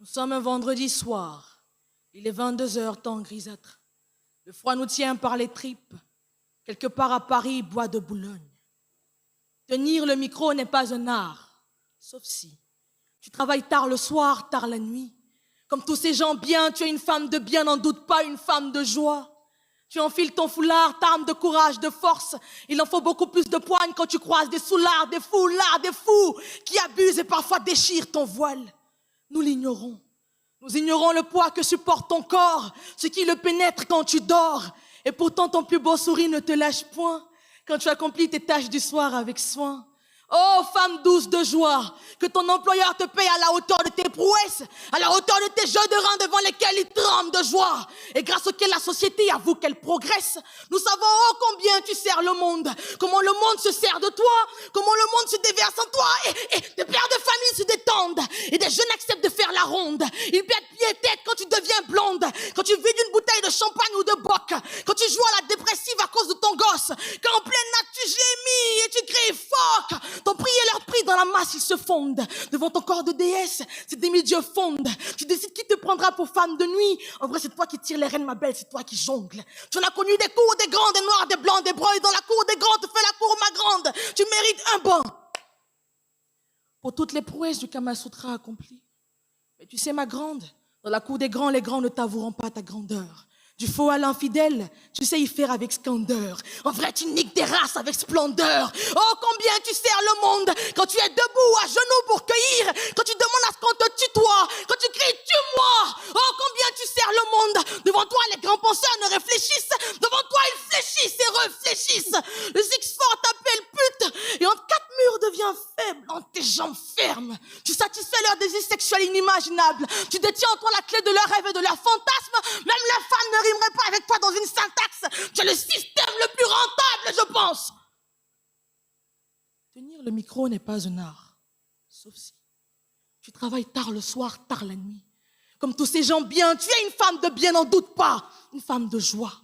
Nous sommes un vendredi soir. Il est 22 heures, temps grisâtre. Le froid nous tient par les tripes. Quelque part à Paris, bois de Boulogne. Tenir le micro n'est pas un art, sauf si tu travailles tard le soir, tard la nuit. Comme tous ces gens bien, tu es une femme de bien, n'en doute pas, une femme de joie. Tu enfiles ton foulard, t'armes de courage, de force. Il en faut beaucoup plus de poignes quand tu croises des soulards, des foulards, des fous qui abusent et parfois déchirent ton voile. Nous l'ignorons. Nous ignorons le poids que supporte ton corps, ce qui le pénètre quand tu dors. Et pourtant ton plus beau sourire ne te lâche point quand tu accomplis tes tâches du soir avec soin. Oh, femme douce de joie, que ton employeur te paye à la hauteur de tes prouesses, à la hauteur de tes jeux de reins devant lesquels il tremble de joie, et grâce auquel la société avoue qu'elle progresse. Nous savons oh combien tu sers le monde, comment le monde se sert de toi, comment le monde se déverse en toi, et des pères de famille se détendent, et des jeunes acceptent de faire la ronde. Ils perdent pied et tête quand tu deviens blonde, quand tu vides une bouteille de champagne ou de boc, quand tu joues à la dépressive à cause de ton gosse, quand en pleine natte tu gémis et tu cries fuck. Ton prix et leur prix dans la masse, ils se fondent. Devant ton corps de déesse, ces demi-dieux fondent. Tu décides qui te prendra pour femme de nuit. En vrai, c'est toi qui tires les rênes, ma belle, c'est toi qui jongle. Tu en as connu des cours, des grands, des noirs, des blancs, des bruns. Dans la cour des grands, te fais la cour, ma grande. Tu mérites un banc. Pour toutes les prouesses du Kama Sutra accomplies. Mais tu sais, ma grande, dans la cour des grands, les grands ne t'avoueront pas ta grandeur. Du faux à l'infidèle, tu sais y faire avec scandeur. En vrai, tu niques des races avec splendeur. Oh, combien tu sers le monde quand tu es debout, à genoux pour cueillir, quand tu demandes à ce qu'on te tutoie, quand tu cries « tue-moi ». Oh, combien tu sers le monde. Devant toi, les grands penseurs ne réfléchissent. Devant toi, ils fléchissent et réfléchissent. Le Six-Fort t'appelle pute et entre quatre murs devient faible, entre tes jambes fermes. Tu satisfais leur désir sexuel inimaginable. Tu détiens en toi la clé de leurs rêves et de leurs fantasmes. Même la femme ne rimerait pas avec toi dans une syntaxe. Tu es le système le plus rentable, je pense. Tenir le micro n'est pas un art, sauf si tu travailles tard le soir, tard la nuit. Comme tous ces gens bien, tu es une femme de bien, n'en doute pas, une femme de joie.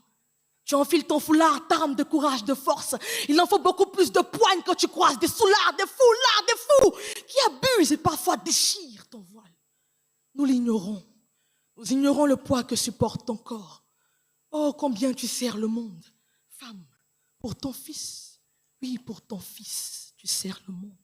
Tu enfiles ton foulard, t'armes de courage, de force. Il en faut beaucoup plus de poignes quand tu croises des soulards, des foulards, des fous qui abusent et parfois déchirent ton voile. Nous l'ignorons. Nous ignorons le poids que supporte ton corps. Oh, combien tu sers le monde. Femme, pour ton fils. Oui, pour ton fils, tu sers le monde.